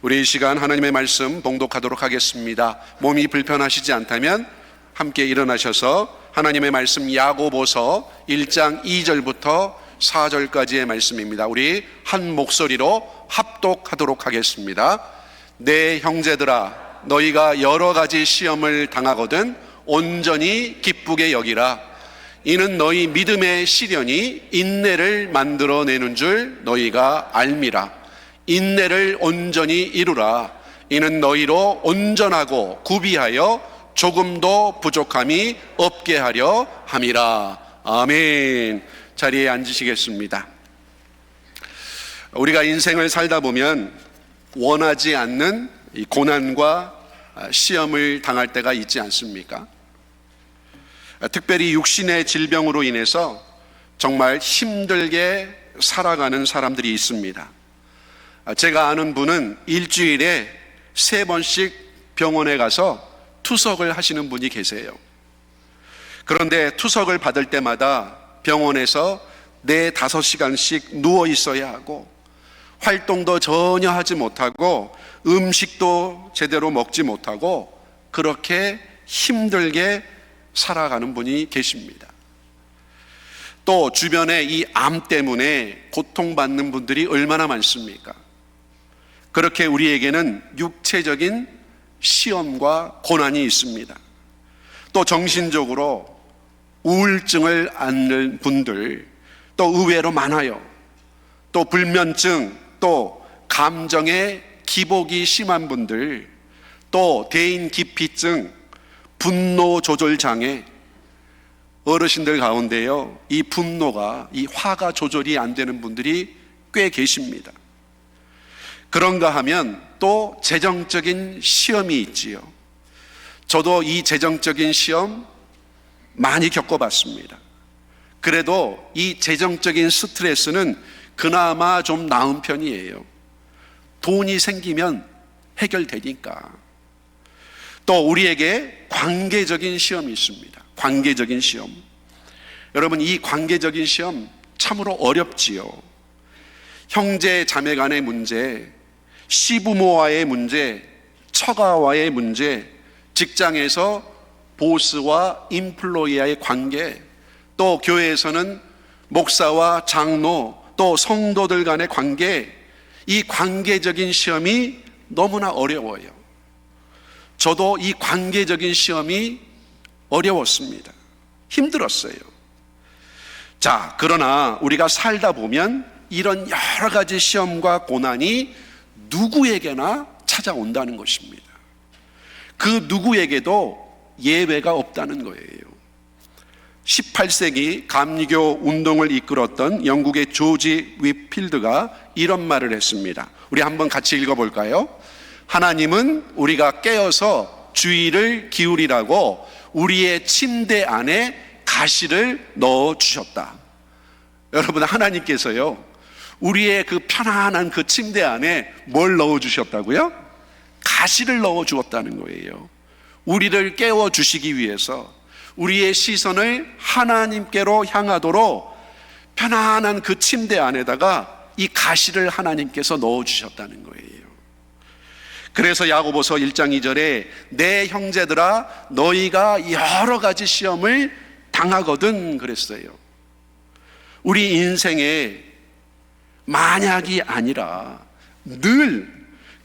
우리 이 시간 하나님의 말씀 봉독하도록 하겠습니다. 몸이 불편하시지 않다면 함께 일어나셔서 하나님의 말씀 야고보서 1장 2절부터 4절까지의 말씀입니다. 우리 한 목소리로 합독하도록 하겠습니다. 내 형제들아, 너희가 여러 가지 시험을 당하거든 온전히 기쁘게 여기라. 이는 너희 믿음의 시련이 인내를 만들어내는 줄 너희가 알미라. 인내를 온전히 이루라. 이는 너희로 온전하고 구비하여 조금도 부족함이 없게 하려 함이라. 아멘. 자리에 앉으시겠습니다. 우리가 인생을 살다 보면 원하지 않는 이 고난과 시험을 당할 때가 있지 않습니까? 특별히 육신의 질병으로 인해서 정말 힘들게 살아가는 사람들이 있습니다. 제가 아는 분은 일주일에 3번씩 병원에 가서 투석을 하시는 분이 계세요. 그런데 투석을 받을 때마다 병원에서 4-5시간씩 누워 있어야 하고 활동도 전혀 하지 못하고 음식도 제대로 먹지 못하고 그렇게 힘들게 살아가는 분이 계십니다. 또 주변에 이 암 때문에 고통받는 분들이 얼마나 많습니까? 그렇게 우리에게는 육체적인 시험과 고난이 있습니다. 또 정신적으로 우울증을 앓는 분들 또 의외로 많아요. 또 불면증, 또 감정의 기복이 심한 분들, 또 대인기피증, 분노 조절 장애, 어르신들 가운데요, 이 분노가, 이 화가 조절이 안 되는 분들이 꽤 계십니다. 그런가 하면 또 재정적인 시험이 있지요. 저도 이 재정적인 시험 많이 겪어봤습니다. 그래도 이 재정적인 스트레스는 그나마 좀 나은 편이에요. 돈이 생기면 해결되니까. 또 우리에게 관계적인 시험이 있습니다. 관계적인 시험. 여러분, 이 관계적인 시험 참으로 어렵지요. 형제 자매 간의 문제, 시부모와의 문제, 처가와의 문제, 직장에서 보스와 임플로이와의 관계, 또 교회에서는 목사와 장로, 또 성도들 간의 관계, 이 관계적인 시험이 너무나 어려워요. 저도 이 관계적인 시험이 어려웠습니다. 힘들었어요. 자, 그러나 우리가 살다 보면 이런 여러 가지 시험과 고난이 누구에게나 찾아온다는 것입니다. 그 누구에게도 예외가 없다는 거예요. 18세기 감리교 운동을 이끌었던 영국의 조지 윗필드가 이런 말을 했습니다. 우리 한번 같이 읽어볼까요? 하나님은 우리가 깨어서 주의를 기울이라고 우리의 침대 안에 가시를 넣어주셨다. 여러분, 하나님께서요, 우리의 그 편안한 그 침대 안에 뭘 넣어주셨다고요? 가시를 넣어주었다는 거예요. 우리를 깨워주시기 위해서 우리의 시선을 하나님께로 향하도록 편안한 그 침대 안에다가 이 가시를 하나님께서 넣어주셨다는 거예요. 그래서 야고보서 1장 2절에 내 형제들아, 너희가 여러 가지 시험을 당하거든 그랬어요. 우리 인생에 만약이 아니라 늘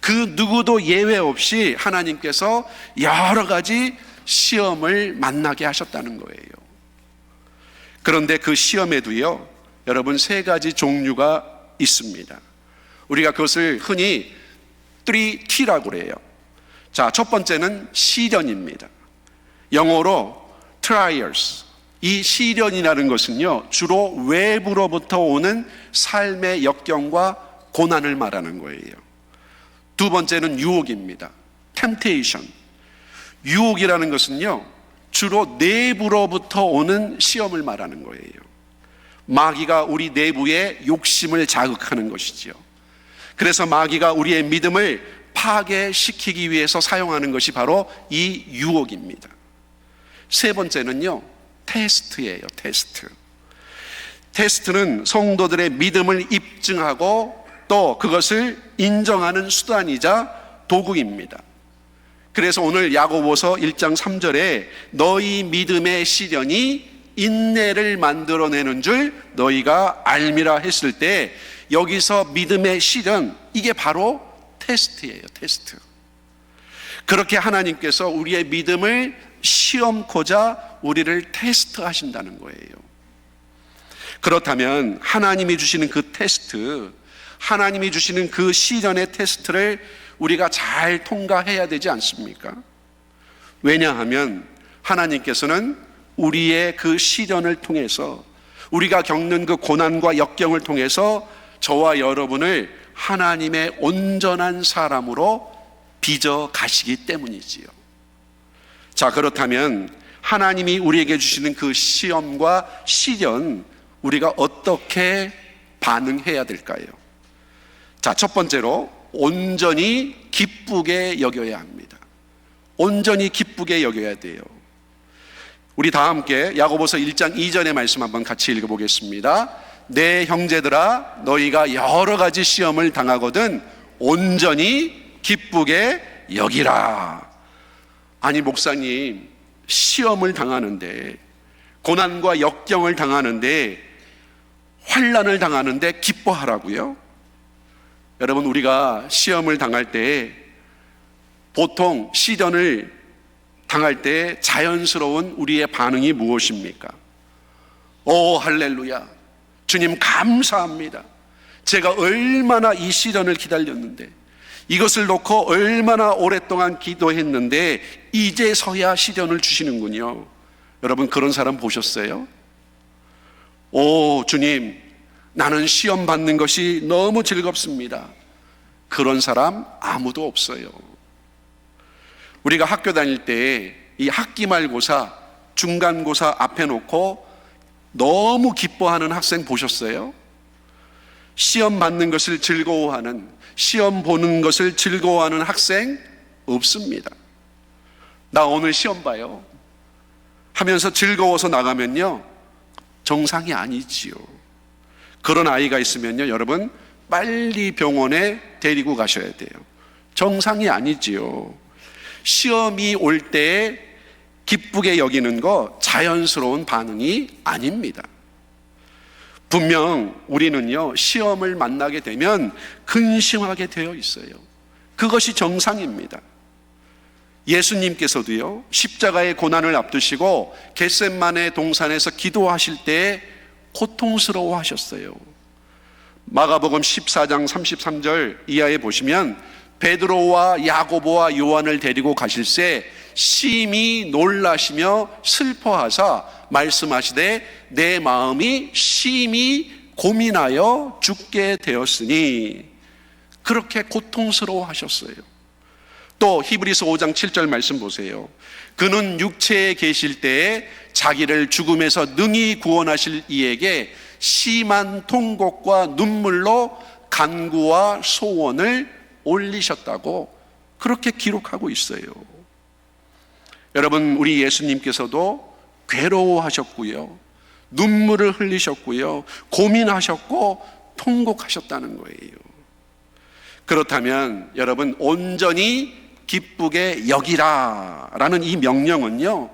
그 누구도 예외 없이 하나님께서 여러 가지 시험을 만나게 하셨다는 거예요. 그런데 그 시험에도요, 여러분, 3가지 종류가 있습니다. 우리가 그것을 흔히 3T라고 그래요. 자, 첫 번째는 시련입니다. 영어로 trials. 이 시련이라는 것은요, 주로 외부로부터 오는 삶의 역경과 고난을 말하는 거예요. 두 번째는 유혹입니다. temptation. 유혹이라는 것은요, 주로 내부로부터 오는 시험을 말하는 거예요. 마귀가 우리 내부의 욕심을 자극하는 것이지요. 그래서 마귀가 우리의 믿음을 파괴시키기 위해서 사용하는 것이 바로 이 유혹입니다. 세 번째는요, 테스트예요. 테스트. 테스트는 성도들의 믿음을 입증하고 또 그것을 인정하는 수단이자 도구입니다. 그래서 오늘 야고보서 1장 3절에 너희 믿음의 시련이 인내를 만들어내는 줄 너희가 알미라 했을 때, 여기서 믿음의 시련, 이게 바로 테스트예요. 테스트. 그렇게 하나님께서 우리의 믿음을 시험코자 우리를 테스트하신다는 거예요. 그렇다면 하나님이 주시는 그 테스트, 하나님이 주시는 그 시련의 테스트를 우리가 잘 통과해야 되지 않습니까? 왜냐하면 하나님께서는 우리의 그 시련을 통해서, 우리가 겪는 그 고난과 역경을 통해서 저와 여러분을 하나님의 온전한 사람으로 빚어 가시기 때문이지요. 자, 그렇다면 하나님이 우리에게 주시는 그 시험과 시련, 우리가 어떻게 반응해야 될까요? 자, 첫 번째로 온전히 기쁘게 여겨야 합니다. 온전히 기쁘게 여겨야 돼요. 우리 다 함께 야고보서 1장 2절의 말씀 한번 같이 읽어보겠습니다. 내 형제들아, 너희가 여러 가지 시험을 당하거든 온전히 기쁘게 여기라. 아니 목사님, 시험을 당하는데, 고난과 역경을 당하는데, 환난을 당하는데 기뻐하라고요? 여러분, 우리가 시험을 당할 때, 보통 시련을 당할 때 자연스러운 우리의 반응이 무엇입니까? 오 할렐루야, 주님 감사합니다. 제가 얼마나 이 시련을 기다렸는데, 이것을 놓고 얼마나 오랫동안 기도했는데 이제서야 시련을 주시는군요. 여러분, 그런 사람 보셨어요? 오 주님, 나는 시험 받는 것이 너무 즐겁습니다. 그런 사람 아무도 없어요. 우리가 학교 다닐 때 이 학기말고사, 중간고사 앞에 놓고 너무 기뻐하는 학생 보셨어요? 시험 받는 것을 즐거워하는, 시험 보는 것을 즐거워하는 학생 없습니다. 나 오늘 시험 봐요 하면서 즐거워서 나가면요, 정상이 아니지요. 그런 아이가 있으면요, 여러분 빨리 병원에 데리고 가셔야 돼요. 정상이 아니지요. 시험이 올 때 기쁘게 여기는 거 자연스러운 반응이 아닙니다. 분명 우리는요, 시험을 만나게 되면 근심하게 되어 있어요. 그것이 정상입니다. 예수님께서도요, 십자가의 고난을 앞두시고 겟셋마네 동산에서 기도하실 때 고통스러워 하셨어요. 마가복음 14장 33절 이하에 보시면 베드로와 야고보와 요한을 데리고 가실새 심히 놀라시며 슬퍼하사 말씀하시되 내 마음이 심히 고민하여 죽게 되었으니, 그렇게 고통스러워 하셨어요. 또 히브리서 5장 7절 말씀 보세요. 그는 육체에 계실 때에 자기를 죽음에서 능히 구원하실 이에게 심한 통곡과 눈물로 간구와 소원을 올리셨다고 그렇게 기록하고 있어요. 여러분, 우리 예수님께서도 괴로워하셨고요, 눈물을 흘리셨고요, 고민하셨고 통곡하셨다는 거예요. 그렇다면 여러분, 온전히 기쁘게 여기라 라는 이 명령은요,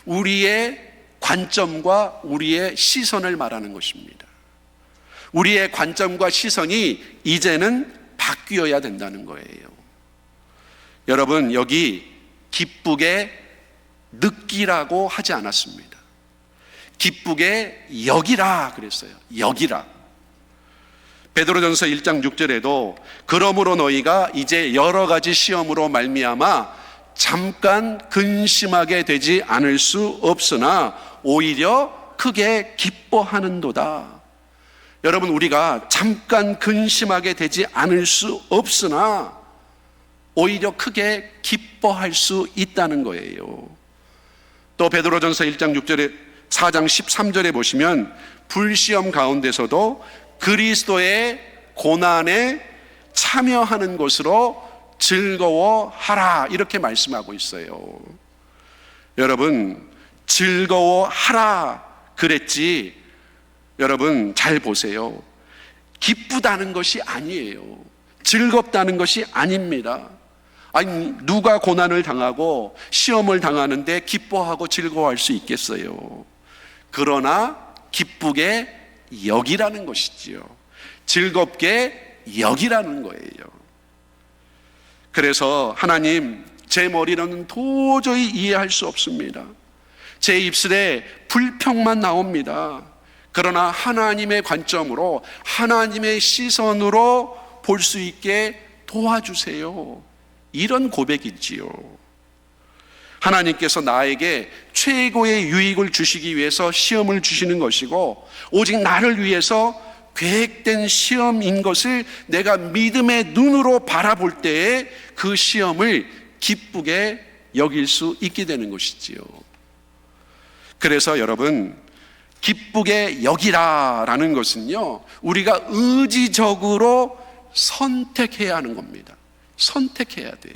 우리의 관점과 우리의 시선을 말하는 것입니다. 우리의 관점과 시선이 이제는 바뀌어야 된다는 거예요. 여러분, 여기 기쁘게 느끼라고 하지 않았습니다. 기쁘게 여기라 그랬어요. 여기라. 베드로전서 1장 6절에도 그러므로 너희가 이제 여러 가지 시험으로 말미암아 잠깐 근심하게 되지 않을 수 없으나 오히려 크게 기뻐하는도다. 여러분, 우리가 잠깐 근심하게 되지 않을 수 없으나 오히려 크게 기뻐할 수 있다는 거예요. 또 베드로전서 1장 6절에 4장 13절에 보시면 불시험 가운데서도 그리스도의 고난에 참여하는 것으로 즐거워하라 이렇게 말씀하고 있어요. 여러분, 즐거워하라 그랬지, 여러분 잘 보세요. 기쁘다는 것이 아니에요. 즐겁다는 것이 아닙니다. 아니, 누가 고난을 당하고 시험을 당하는데 기뻐하고 즐거워할 수 있겠어요? 그러나 기쁘게 여기라는 것이지요. 즐겁게 여기라는 거예요. 그래서 하나님, 제 머리로는 도저히 이해할 수 없습니다. 제 입술에 불평만 나옵니다. 그러나 하나님의 관점으로, 하나님의 시선으로 볼 수 있게 도와주세요. 이런 고백이지요. 하나님께서 나에게 최고의 유익을 주시기 위해서 시험을 주시는 것이고, 오직 나를 위해서 계획된 시험인 것을 내가 믿음의 눈으로 바라볼 때에 그 시험을 기쁘게 여길 수 있게 되는 것이지요. 그래서 여러분, 기쁘게 여기라라는 것은요, 우리가 의지적으로 선택해야 하는 겁니다. 선택해야 돼요.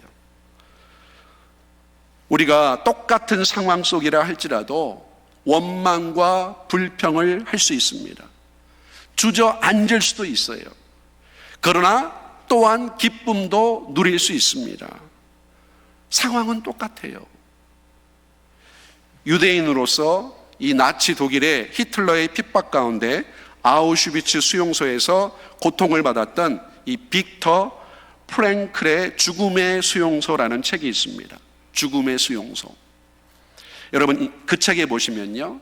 우리가 똑같은 상황 속이라 할지라도 원망과 불평을 할 수 있습니다. 주저앉을 수도 있어요. 그러나 또한 기쁨도 누릴 수 있습니다. 상황은 똑같아요. 유대인으로서 이 나치 독일의 히틀러의 핍박 가운데 아우슈비츠 수용소에서 고통을 받았던 이 빅터 프랭클의 죽음의 수용소라는 책이 있습니다. 죽음의 수용소. 여러분, 그 책에 보시면요,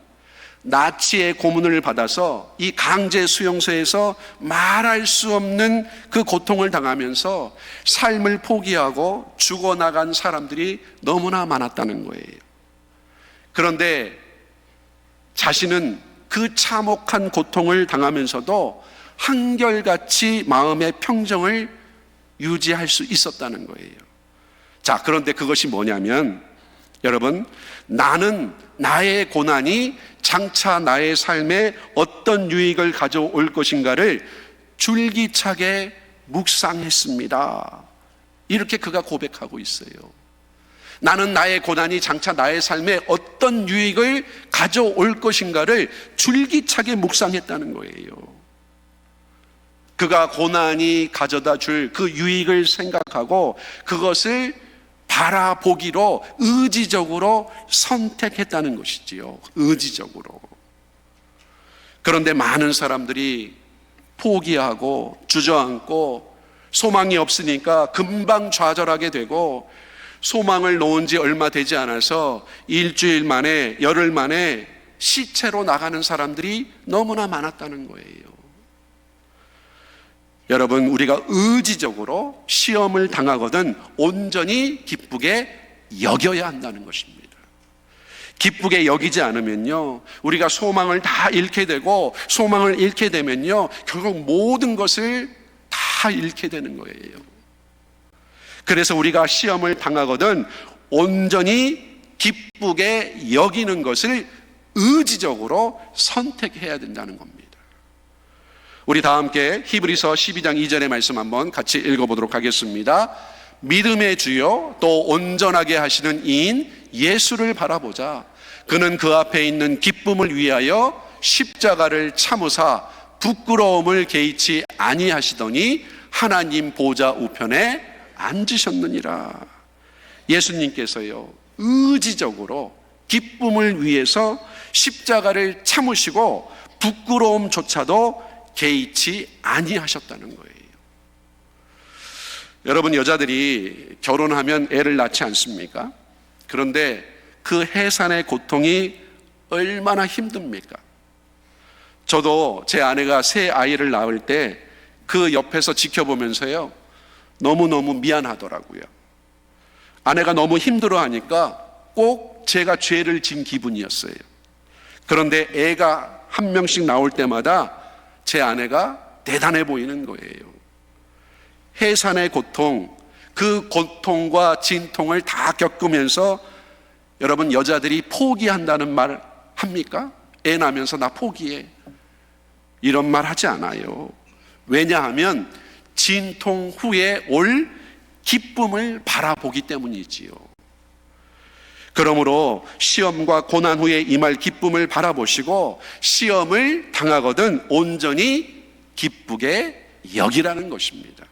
나치의 고문을 받아서 이 강제 수용소에서 말할 수 없는 그 고통을 당하면서 삶을 포기하고 죽어나간 사람들이 너무나 많았다는 거예요. 그런데 자신은 그 참혹한 고통을 당하면서도 한결같이 마음의 평정을 유지할 수 있었다는 거예요. 자, 그런데 그것이 뭐냐면, 여러분, 나는 나의 고난이 장차 나의 삶에 어떤 유익을 가져올 것인가를 줄기차게 묵상했습니다. 이렇게 그가 고백하고 있어요. 나는 나의 고난이 장차 나의 삶에 어떤 유익을 가져올 것인가를 줄기차게 묵상했다는 거예요. 그가 고난이 가져다 줄 그 유익을 생각하고 그것을 바라보기로 의지적으로 선택했다는 것이지요. 의지적으로. 그런데 많은 사람들이 포기하고 주저앉고 소망이 없으니까 금방 좌절하게 되고, 소망을 놓은 지 얼마 되지 않아서 일주일 만에, 열흘 만에 시체로 나가는 사람들이 너무나 많았다는 거예요. 여러분, 우리가 의지적으로 시험을 당하거든 온전히 기쁘게 여겨야 한다는 것입니다. 기쁘게 여기지 않으면요, 우리가 소망을 다 잃게 되고, 소망을 잃게 되면요, 결국 모든 것을 다 잃게 되는 거예요. 그래서 우리가 시험을 당하거든 온전히 기쁘게 여기는 것을 의지적으로 선택해야 된다는 겁니다. 우리 다 함께 히브리서 12장 2절의 말씀 한번 같이 읽어보도록 하겠습니다. 믿음의 주요 또 온전하게 하시는 이인 예수를 바라보자. 그는 그 앞에 있는 기쁨을 위하여 십자가를 참으사 부끄러움을 개의치 아니하시더니 하나님 보좌 우편에 앉으셨느니라. 예수님께서요, 의지적으로 기쁨을 위해서 십자가를 참으시고 부끄러움조차도 개의치 아니하셨다는 거예요. 여러분, 여자들이 결혼하면 애를 낳지 않습니까? 그런데 그 해산의 고통이 얼마나 힘듭니까? 저도 제 아내가 새 아이를 낳을 때 그 옆에서 지켜보면서요, 너무너무 미안하더라고요. 아내가 너무 힘들어하니까 꼭 제가 죄를 진 기분이었어요. 그런데 애가 한 명씩 나올 때마다 제 아내가 대단해 보이는 거예요. 해산의 고통, 그 고통과 진통을 다 겪으면서 여러분, 여자들이 포기한다는 말 합니까? 애 낳으면서 나 포기해, 이런 말 하지 않아요. 왜냐하면 진통 후에 올 기쁨을 바라보기 때문이지요. 그러므로 시험과 고난 후에 임할 기쁨을 바라보시고 시험을 당하거든 온전히 기쁘게 여기라는 것입니다.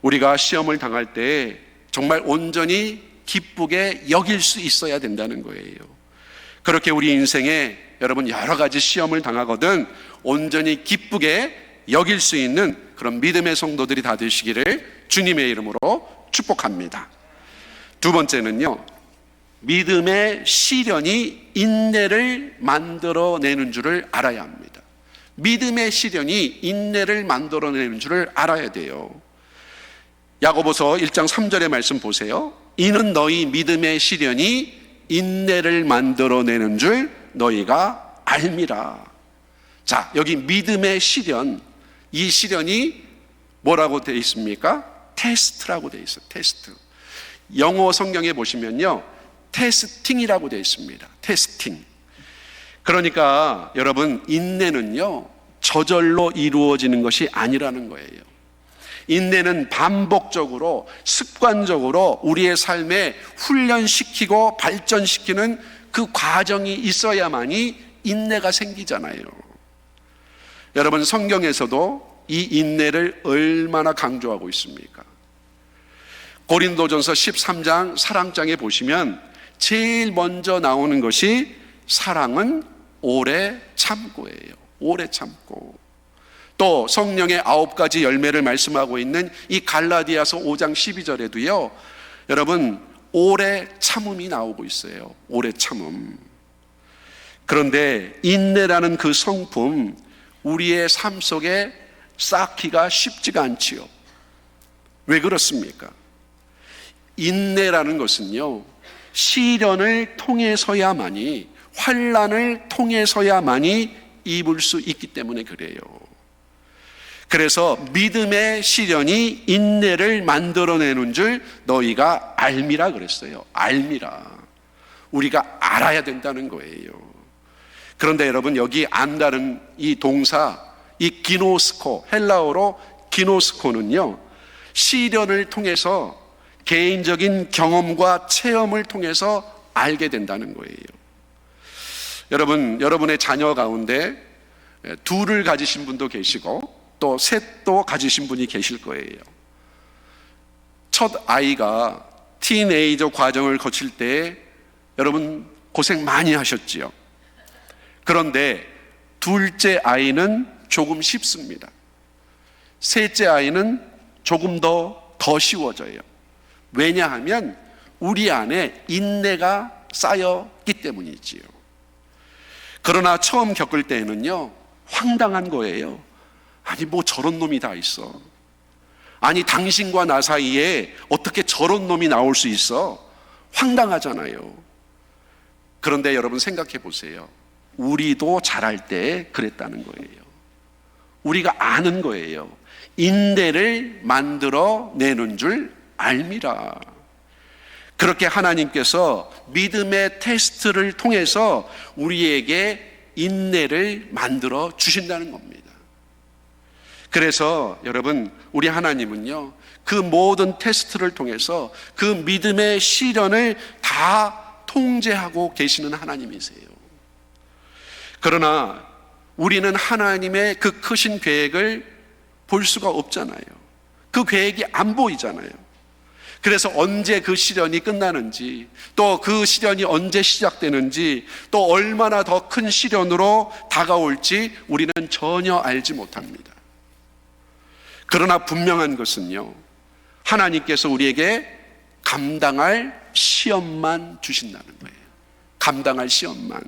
우리가 시험을 당할 때 정말 온전히 기쁘게 여길 수 있어야 된다는 거예요. 그렇게 우리 인생에 여러분 여러 가지 시험을 당하거든 온전히 기쁘게 여길 수 있는 그런 믿음의 성도들이 다 되시기를 주님의 이름으로 축복합니다. 두 번째는요, 믿음의 시련이 인내를 만들어내는 줄을 알아야 합니다. 믿음의 시련이 인내를 만들어내는 줄을 알아야 돼요. 야고보서 1장 3절의 말씀 보세요. 이는 너희 믿음의 시련이 인내를 만들어내는 줄 너희가 알미라. 자, 여기 믿음의 시련, 이 시련이 뭐라고 되어 있습니까? 테스트라고 되어 있어요. 테스트. 영어 성경에 보시면요, 테스팅이라고 되어 있습니다. 테스팅. 그러니까 여러분, 인내는요 저절로 이루어지는 것이 아니라는 거예요. 인내는 반복적으로 습관적으로 우리의 삶에 훈련시키고 발전시키는 그 과정이 있어야만이 인내가 생기잖아요. 여러분, 성경에서도 이 인내를 얼마나 강조하고 있습니까? 고린도전서 13장 사랑장에 보시면 제일 먼저 나오는 것이 사랑은 오래 참고예요. 오래 참고. 또 성령의 9가지 열매를 말씀하고 있는 이 갈라디아서 5장 12절에도요 여러분 오래 참음이 나오고 있어요. 오래 참음. 그런데 인내라는 그 성품, 우리의 삶 속에 쌓기가 쉽지가 않지요. 왜 그렇습니까? 인내라는 것은요 시련을 통해서야만이, 환난을 통해서야만이 입을 수 있기 때문에 그래요. 그래서 믿음의 시련이 인내를 만들어내는 줄 너희가 알미라 그랬어요. 알미라. 우리가 알아야 된다는 거예요. 그런데 여러분, 여기 안다는 이 동사, 이 기노스코, 헬라어로 기노스코는요 시련을 통해서 개인적인 경험과 체험을 통해서 알게 된다는 거예요. 여러분, 여러분의 자녀 가운데 둘을 가지신 분도 계시고 또 셋도 가지신 분이 계실 거예요. 첫 아이가 티네이저 과정을 거칠 때 여러분 고생 많이 하셨지요. 그런데 둘째 아이는 조금 쉽습니다. 셋째 아이는 조금 더 쉬워져요. 왜냐하면 우리 안에 인내가 쌓였기 때문이지요. 그러나 처음 겪을 때에는요 황당한 거예요. 아니 뭐 저런 놈이 다 있어. 아니 당신과 나 사이에 어떻게 저런 놈이 나올 수 있어? 황당하잖아요. 그런데 여러분 생각해 보세요. 우리도 자랄 때 그랬다는 거예요. 우리가 아는 거예요. 인내를 만들어내는 줄 알미라. 그렇게 하나님께서 믿음의 테스트를 통해서 우리에게 인내를 만들어 주신다는 겁니다. 그래서 여러분, 우리 하나님은요 그 모든 테스트를 통해서 그 믿음의 시련을 다 통제하고 계시는 하나님이세요. 그러나 우리는 하나님의 그 크신 계획을 볼 수가 없잖아요. 그 계획이 안 보이잖아요. 그래서 언제 그 시련이 끝나는지, 또 그 시련이 언제 시작되는지, 또 얼마나 더 큰 시련으로 다가올지 우리는 전혀 알지 못합니다. 그러나 분명한 것은요 하나님께서 우리에게 감당할 시험만 주신다는 거예요. 감당할 시험만.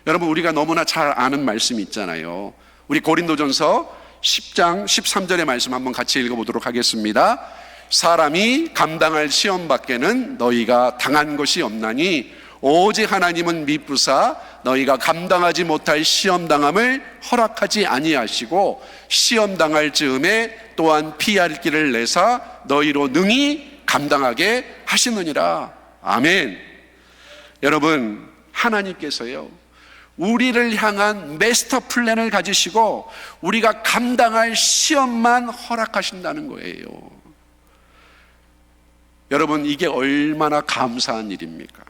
여러분, 우리가 너무나 잘 아는 말씀이 있잖아요. 우리 고린도전서 10장 13절의 말씀 한번 같이 읽어보도록 하겠습니다. 사람이 감당할 시험 밖에는 너희가 당한 것이 없나니 오직 하나님은 미쁘사 너희가 감당하지 못할 시험 당함을 허락하지 아니하시고 시험 당할 즈음에 또한 피할 길을 내사 너희로 능히 감당하게 하시느니라. 아멘. 여러분, 하나님께서요 우리를 향한 마스터 플랜을 가지시고 우리가 감당할 시험만 허락하신다는 거예요. 여러분, 이게 얼마나 감사한 일입니까?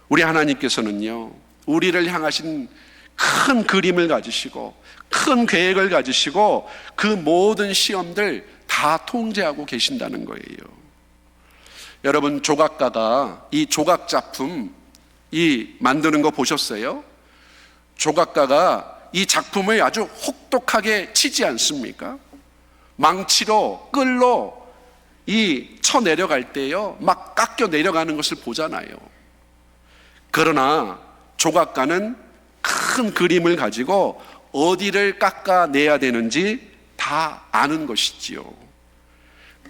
우리 하나님께서는요 우리를 향하신 큰 그림을 가지시고 큰 계획을 가지시고 그 모든 시험들 다 통제하고 계신다는 거예요. 여러분, 조각가가 이 조각 작품 만드는 거 보셨어요? 조각가가 이 작품을 아주 혹독하게 치지 않습니까? 망치로 끌로 쳐 내려갈 때요, 막 깎여 내려가는 것을 보잖아요. 그러나 조각가는 큰 그림을 가지고 어디를 깎아내야 되는지 다 아는 것이지요.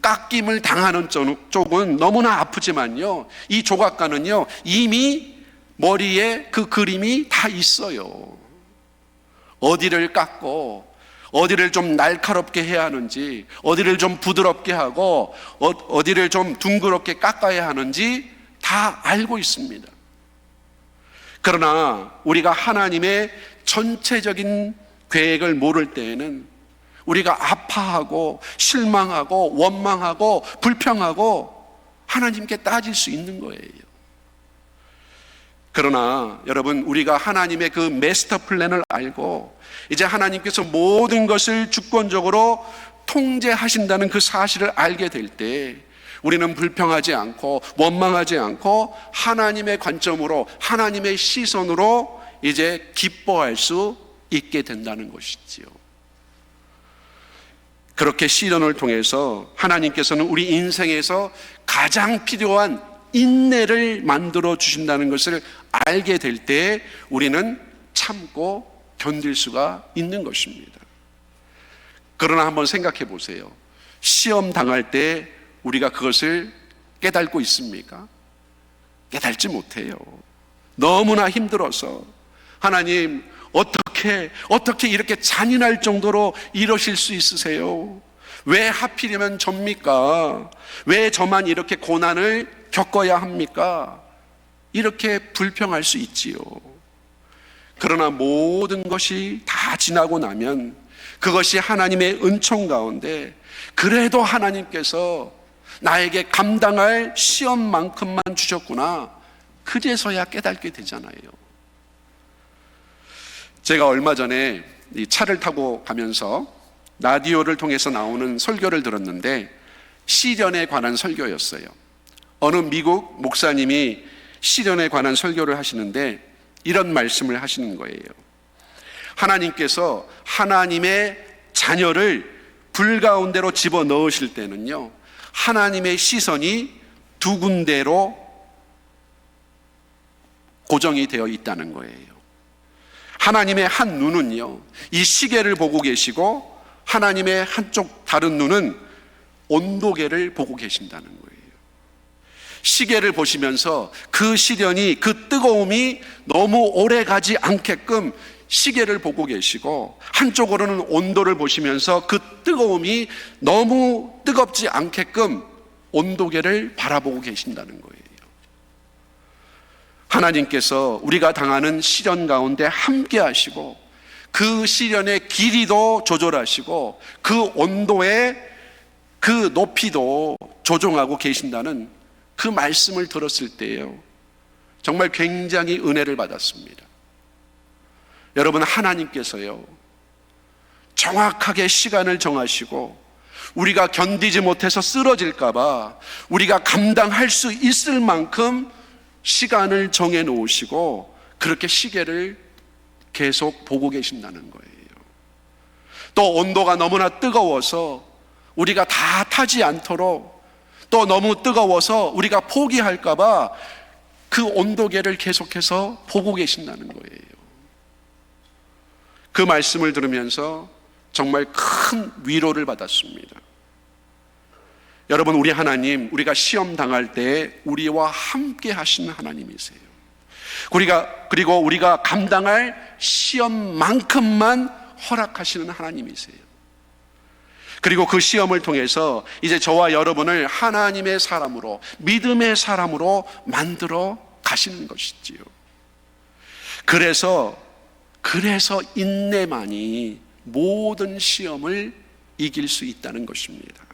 깎임을 당하는 쪽은 너무나 아프지만요, 이 조각가는요 이미 머리에 그 그림이 다 있어요. 어디를 깎고 어디를 좀 날카롭게 해야 하는지, 어디를 좀 부드럽게 하고 어디를 좀 둥그렇게 깎아야 하는지 다 알고 있습니다. 그러나 우리가 하나님의 전체적인 계획을 모를 때에는 우리가 아파하고 실망하고 원망하고 불평하고 하나님께 따질 수 있는 거예요. 그러나 여러분, 우리가 하나님의 그 마스터 플랜을 알고 이제 하나님께서 모든 것을 주권적으로 통제하신다는 그 사실을 알게 될 때 우리는 불평하지 않고 원망하지 않고 하나님의 관점으로, 하나님의 시선으로 이제 기뻐할 수 있게 된다는 것이지요. 그렇게 시련을 통해서 하나님께서는 우리 인생에서 가장 필요한 인내를 만들어 주신다는 것을 알게 될 때 우리는 참고 견딜 수가 있는 것입니다. 그러나 한번 생각해 보세요. 시험 당할 때 우리가 그것을 깨닫고 있습니까? 깨닫지 못해요. 너무나 힘들어서 하나님, 어떻게 이렇게 잔인할 정도로 이러실 수 있으세요? 왜 하필이면 접니까? 왜 저만 이렇게 고난을 겪어야 합니까? 이렇게 불평할 수 있지요. 그러나 모든 것이 다 지나고 나면 그것이 하나님의 은총 가운데 그래도 하나님께서 나에게 감당할 시험만큼만 주셨구나, 그제서야 깨닫게 되잖아요. 제가 얼마 전에 이 차를 타고 가면서 라디오를 통해서 나오는 설교를 들었는데 시련에 관한 설교였어요. 어느 미국 목사님이 시련에 관한 설교를 하시는데 이런 말씀을 하시는 거예요. 하나님께서 하나님의 자녀를 불 가운데로 집어넣으실 때는요, 하나님의 시선이 두 군데로 고정이 되어 있다는 거예요. 하나님의 한 눈은요, 이 시계를 보고 계시고 하나님의 한쪽 다른 눈은 온도계를 보고 계신다는 거예요. 시계를 보시면서 그 시련이, 그 뜨거움이 너무 오래 가지 않게끔 시계를 보고 계시고, 한쪽으로는 온도를 보시면서 그 뜨거움이 너무 뜨겁지 않게끔 온도계를 바라보고 계신다는 거예요. 하나님께서 우리가 당하는 시련 가운데 함께 하시고 그 시련의 길이도 조절하시고 그 온도의 그 높이도 조정하고 계신다는 그 말씀을 들었을 때요, 정말 굉장히 은혜를 받았습니다. 여러분, 하나님께서요 정확하게 시간을 정하시고 우리가 견디지 못해서 쓰러질까 봐 우리가 감당할 수 있을 만큼 시간을 정해 놓으시고 그렇게 시계를 계속 보고 계신다는 거예요. 또 온도가 너무나 뜨거워서 우리가 다 타지 않도록, 또 너무 뜨거워서 우리가 포기할까 봐 그 온도계를 계속해서 보고 계신다는 거예요. 그 말씀을 들으면서 정말 큰 위로를 받았습니다. 여러분, 우리 하나님, 우리가 시험 당할 때 우리와 함께 하시는 하나님이세요. 그리고 우리가 감당할 시험만큼만 허락하시는 하나님이세요. 그리고 그 시험을 통해서 이제 저와 여러분을 하나님의 사람으로, 믿음의 사람으로 만들어 가시는 것이지요. 그래서 인내만이 모든 시험을 이길 수 있다는 것입니다.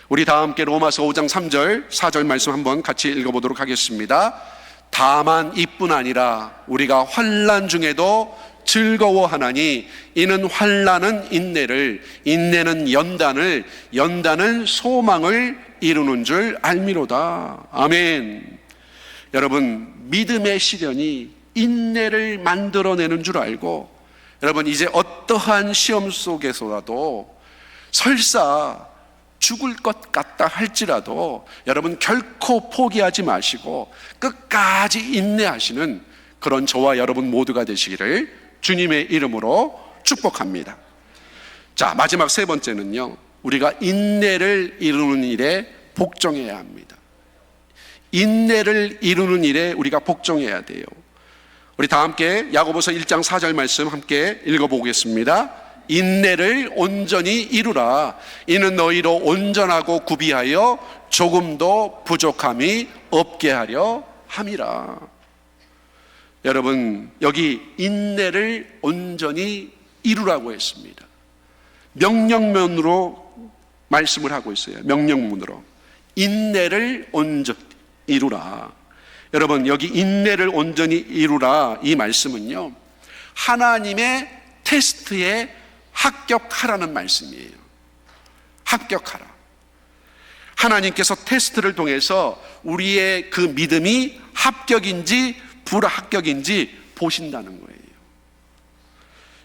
우리 다 함께 로마서 5장 3절 4절 말씀 한번 같이 읽어보도록 하겠습니다. 다만 이뿐 아니라 우리가 환난 중에도 즐거워하나니 이는 환난은 인내를, 인내는 연단을, 연단은 소망을 이루는 줄 알미로다. 아멘. 여러분, 믿음의 시련이 인내를 만들어내는 줄 알고, 여러분 이제 어떠한 시험 속에서라도 설사 죽을 것 같다 할지라도 여러분 결코 포기하지 마시고 끝까지 인내하시는 그런 저와 여러분 모두가 되시기를 주님의 이름으로 축복합니다. 자, 마지막 세 번째는요, 우리가 인내를 이루는 일에 복종해야 합니다. 인내를 이루는 일에 우리가 복종해야 돼요. 우리 다 함께 야고보서 1장 4절 말씀 함께 읽어보겠습니다. 인내를 온전히 이루라. 이는 너희로 온전하고 구비하여 조금도 부족함이 없게 하려 함이라. 여러분, 여기 인내를 온전히 이루라고 했습니다. 명령문으로 말씀을 하고 있어요. 명령문으로 인내를 온전히 이루라. 여러분, 여기 인내를 온전히 이루라, 이 말씀은요, 하나님의 테스트에 합격하라는 말씀이에요. 합격하라. 하나님께서 테스트를 통해서 우리의 그 믿음이 합격인지 불합격인지 보신다는 거예요.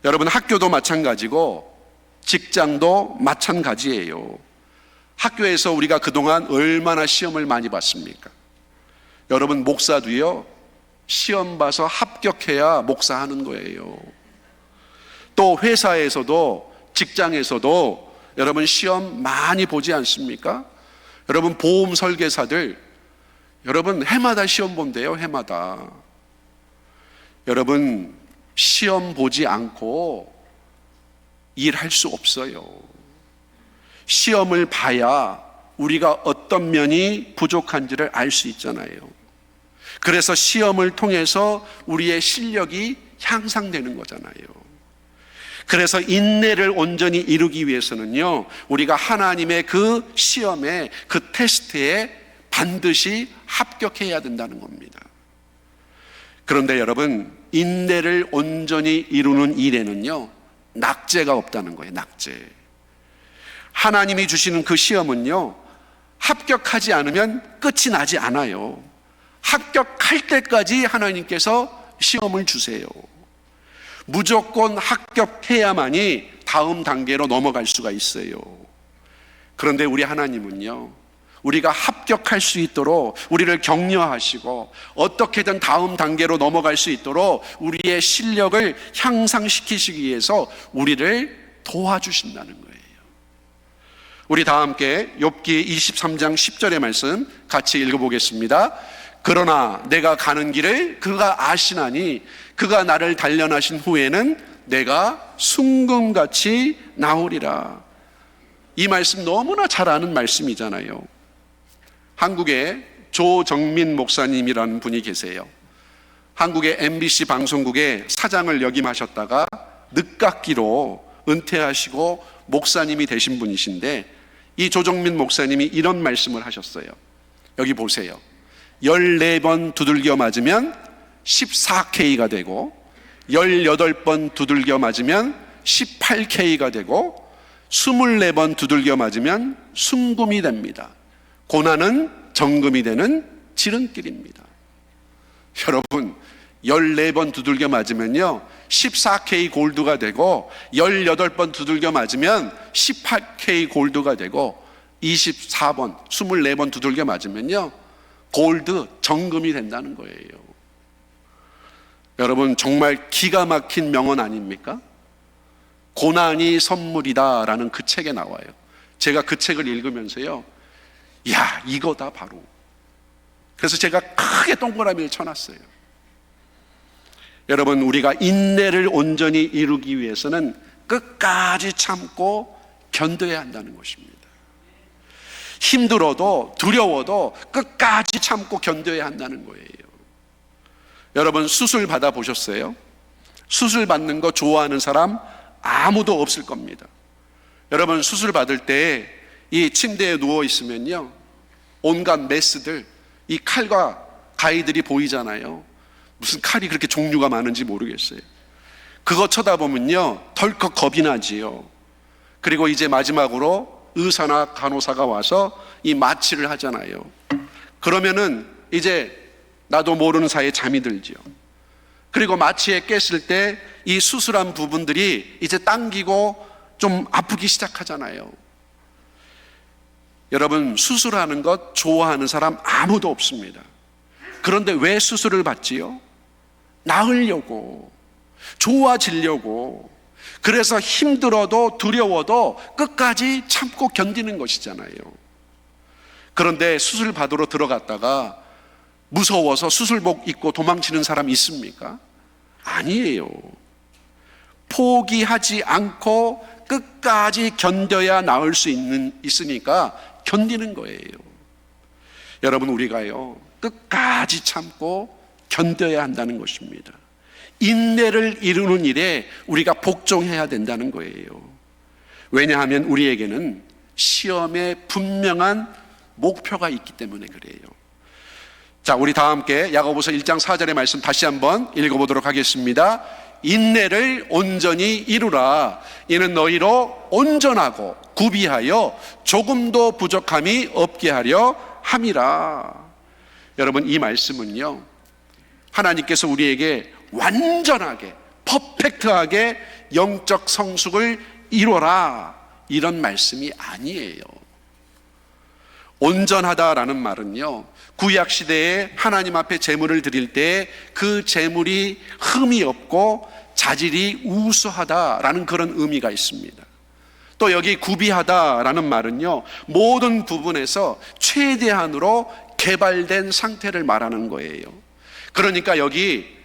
여러분, 학교도 마찬가지고 직장도 마찬가지예요. 학교에서 우리가 그동안 얼마나 시험을 많이 봤습니까? 여러분, 목사도요, 시험 봐서 합격해야 목사하는 거예요. 또 회사에서도 직장에서도 여러분 시험 많이 보지 않습니까? 여러분, 보험 설계사들 여러분 해마다 시험 본대요. 해마다. 여러분, 시험 보지 않고 일할 수 없어요. 시험을 봐야 우리가 어떤 면이 부족한지를 알 수 있잖아요. 그래서 시험을 통해서 우리의 실력이 향상되는 거잖아요. 그래서 인내를 온전히 이루기 위해서는요, 우리가 하나님의 그 시험에, 그 테스트에 반드시 합격해야 된다는 겁니다. 그런데 여러분, 인내를 온전히 이루는 일에는요, 낙제가 없다는 거예요. 낙제. 하나님이 주시는 그 시험은요, 합격하지 않으면 끝이 나지 않아요. 합격할 때까지 하나님께서 시험을 주세요. 무조건 합격해야만이 다음 단계로 넘어갈 수가 있어요. 그런데 우리 하나님은요, 우리가 합격할 수 있도록 우리를 격려하시고 어떻게든 다음 단계로 넘어갈 수 있도록 우리의 실력을 향상시키시기 위해서 우리를 도와주신다는 거예요. 우리 다 함께 욥기 23장 10절의 말씀 같이 읽어보겠습니다. 그러나 내가 가는 길을 그가 아시나니 그가 나를 단련하신 후에는 내가 순금같이 나오리라. 이 말씀 너무나 잘 아는 말씀이잖아요. 한국에 조정민 목사님이라는 분이 계세요. 한국의 MBC 방송국의 사장을 역임하셨다가 늦깎이로 은퇴하시고 목사님이 되신 분이신데, 이 조정민 목사님이 이런 말씀을 하셨어요. 여기 보세요. 14번 두들겨 맞으면 14K가 되고 18번 두들겨 맞으면 18K가 되고 24번 두들겨 맞으면 순금이 됩니다. 고난은 정금이 되는 지름길입니다. 여러분, 14번 두들겨 맞으면요 14K 골드가 되고 18번 두들겨 맞으면 18K 골드가 되고 24번, 24번 두들겨 맞으면요 골드, 정금이 된다는 거예요. 여러분, 정말 기가 막힌 명언 아닙니까? 고난이 선물이다 라는 그 책에 나와요. 제가 그 책을 읽으면서요, 야, 이거다 바로. 그래서 제가 크게 동그라미를 쳐놨어요. 여러분, 우리가 인내를 온전히 이루기 위해서는 끝까지 참고 견뎌야 한다는 것입니다. 힘들어도 두려워도 끝까지 참고 견뎌야 한다는 거예요. 여러분, 수술 받아보셨어요? 수술 받는 거 좋아하는 사람 아무도 없을 겁니다. 여러분, 수술 받을 때 이 침대에 누워 있으면요 온갖 메스들, 이 칼과 가위들이 보이잖아요. 무슨 칼이 그렇게 종류가 많은지 모르겠어요. 그거 쳐다보면요 덜컥 겁이 나지요. 그리고 이제 마지막으로 의사나 간호사가 와서 이 마취를 하잖아요. 그러면은 이제 나도 모르는 사이에 잠이 들지요. 그리고 마취에 깼을 때 이 수술한 부분들이 이제 당기고 좀 아프기 시작하잖아요. 여러분, 수술하는 것 좋아하는 사람 아무도 없습니다. 그런데 왜 수술을 받지요? 나으려고, 좋아지려고. 그래서 힘들어도 두려워도 끝까지 참고 견디는 것이잖아요. 그런데 수술 받으러 들어갔다가 무서워서 수술복 입고 도망치는 사람 있습니까? 아니에요. 포기하지 않고 끝까지 견뎌야 나을 수 있으니까 견디는 거예요. 여러분, 우리가요 끝까지 참고 견뎌야 한다는 것입니다. 인내를 이루는 일에 우리가 복종해야 된다는 거예요. 왜냐하면 우리에게는 시험에 분명한 목표가 있기 때문에 그래요. 자, 우리 다 함께 야고보서 1장 4절의 말씀 다시 한번 읽어보도록 하겠습니다. 인내를 온전히 이루라. 이는 너희로 온전하고 구비하여 조금도 부족함이 없게 하려 함이라. 여러분, 이 말씀은요 하나님께서 우리에게 완전하게 퍼펙트하게 영적 성숙을 이루어라 이런 말씀이 아니에요. 온전하다라는 말은요 구약 시대에 하나님 앞에 제물을 드릴 때 그 제물이 흠이 없고 자질이 우수하다라는 그런 의미가 있습니다. 또 여기 구비하다라는 말은요 모든 부분에서 최대한으로 개발된 상태를 말하는 거예요. 그러니까 여기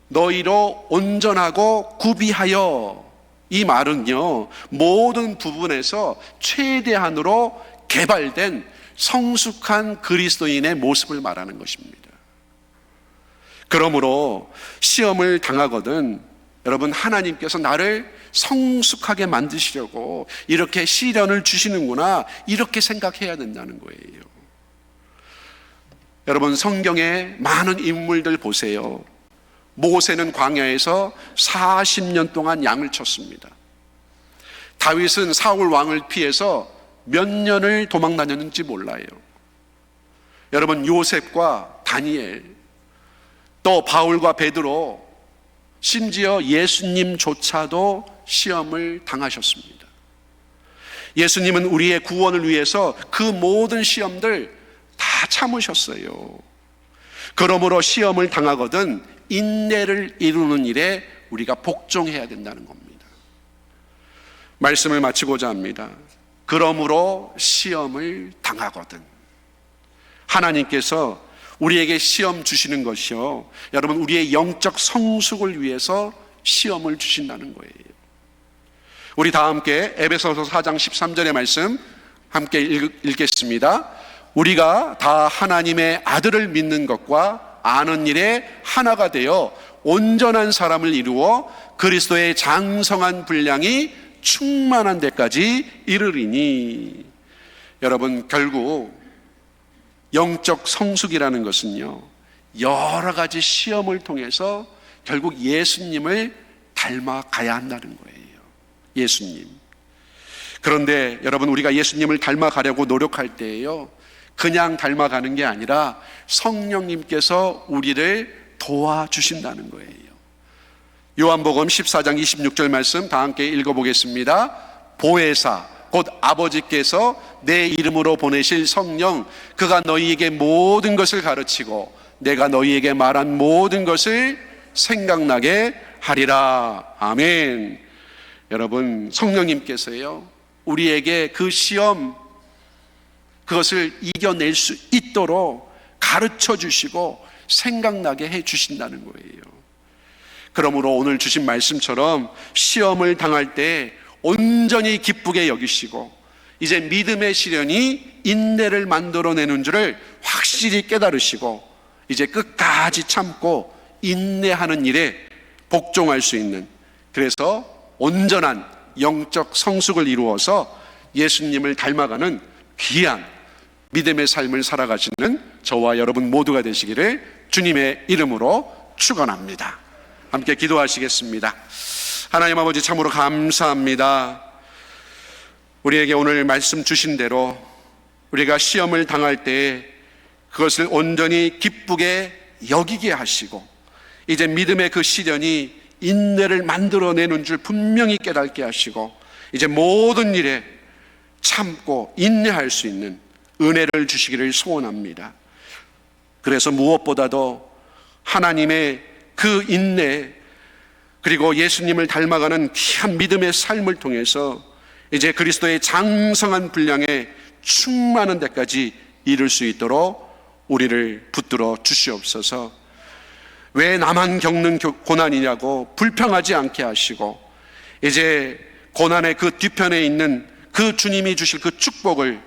너희로 온전하고 구비하여, 이 말은요 모든 부분에서 최대한으로 개발된 성숙한 그리스도인의 모습을 말하는 것입니다. 그러므로 시험을 당하거든 여러분, 하나님께서 나를 성숙하게 만드시려고 이렇게 시련을 주시는구나 이렇게 생각해야 된다는 거예요. 여러분, 성경에 많은 인물들 보세요. 모세는 광야에서 40년 동안 양을 쳤습니다. 다윗은 사울 왕을 피해서 몇 년을 도망 다녔는지 몰라요. 여러분, 요셉과 다니엘, 또 바울과 베드로, 심지어 예수님조차도 시험을 당하셨습니다. 예수님은 우리의 구원을 위해서 그 모든 시험들 다 참으셨어요. 그러므로 시험을 당하거든 인내를 이루는 일에 우리가 복종해야 된다는 겁니다. 말씀을 마치고자 합니다. 그러므로 시험을 당하거든. 하나님께서 우리에게 시험 주시는 것이요 여러분, 우리의 영적 성숙을 위해서 시험을 주신다는 거예요. 우리 다 함께 에베소서 4장 13절의 말씀 함께 읽겠습니다. 우리가 다 하나님의 아들을 믿는 것과 아는 일에 하나가 되어 온전한 사람을 이루어 그리스도의 장성한 분량이 충만한 데까지 이르리니. 여러분, 결국 영적 성숙이라는 것은요 여러 가지 시험을 통해서 결국 예수님을 닮아가야 한다는 거예요. 예수님. 그런데 여러분, 우리가 예수님을 닮아가려고 노력할 때에요 그냥 닮아가는 게 아니라 성령님께서 우리를 도와주신다는 거예요. 요한복음 14장 26절 말씀 다 함께 읽어보겠습니다. 보혜사 곧 아버지께서 내 이름으로 보내실 성령, 그가 너희에게 모든 것을 가르치고 내가 너희에게 말한 모든 것을 생각나게 하리라. 아멘. 여러분, 성령님께서요 우리에게 그 시험, 그것을 이겨낼 수 있도록 가르쳐 주시고 생각나게 해 주신다는 거예요. 그러므로 오늘 주신 말씀처럼 시험을 당할 때 온전히 기쁘게 여기시고 이제 믿음의 시련이 인내를 만들어내는 줄을 확실히 깨달으시고 이제 끝까지 참고 인내하는 일에 복종할 수 있는, 그래서 온전한 영적 성숙을 이루어서 예수님을 닮아가는 귀한 믿음의 삶을 살아가시는 저와 여러분 모두가 되시기를 주님의 이름으로 축원합니다. 함께 기도하시겠습니다. 하나님 아버지, 참으로 감사합니다. 우리에게 오늘 말씀 주신 대로 우리가 시험을 당할 때 그것을 온전히 기쁘게 여기게 하시고, 이제 믿음의 그 시련이 인내를 만들어내는 줄 분명히 깨닫게 하시고, 이제 모든 일에 참고 인내할 수 있는 은혜를 주시기를 소원합니다. 그래서 무엇보다도 하나님의 그 인내, 그리고 예수님을 닮아가는 귀한 믿음의 삶을 통해서 이제 그리스도의 장성한 분량에 충만한 데까지 이룰 수 있도록 우리를 붙들어 주시옵소서. 왜 나만 겪는 고난이냐고 불평하지 않게 하시고, 이제 고난의 그 뒤편에 있는 그 주님이 주실 그 축복을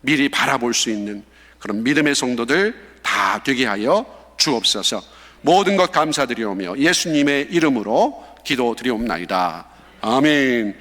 미리 바라볼 수 있는 그런 믿음의 성도들 다 되게 하여 주옵소서. 모든 것 감사드리오며 예수님의 이름으로 기도드리옵나이다. 아멘.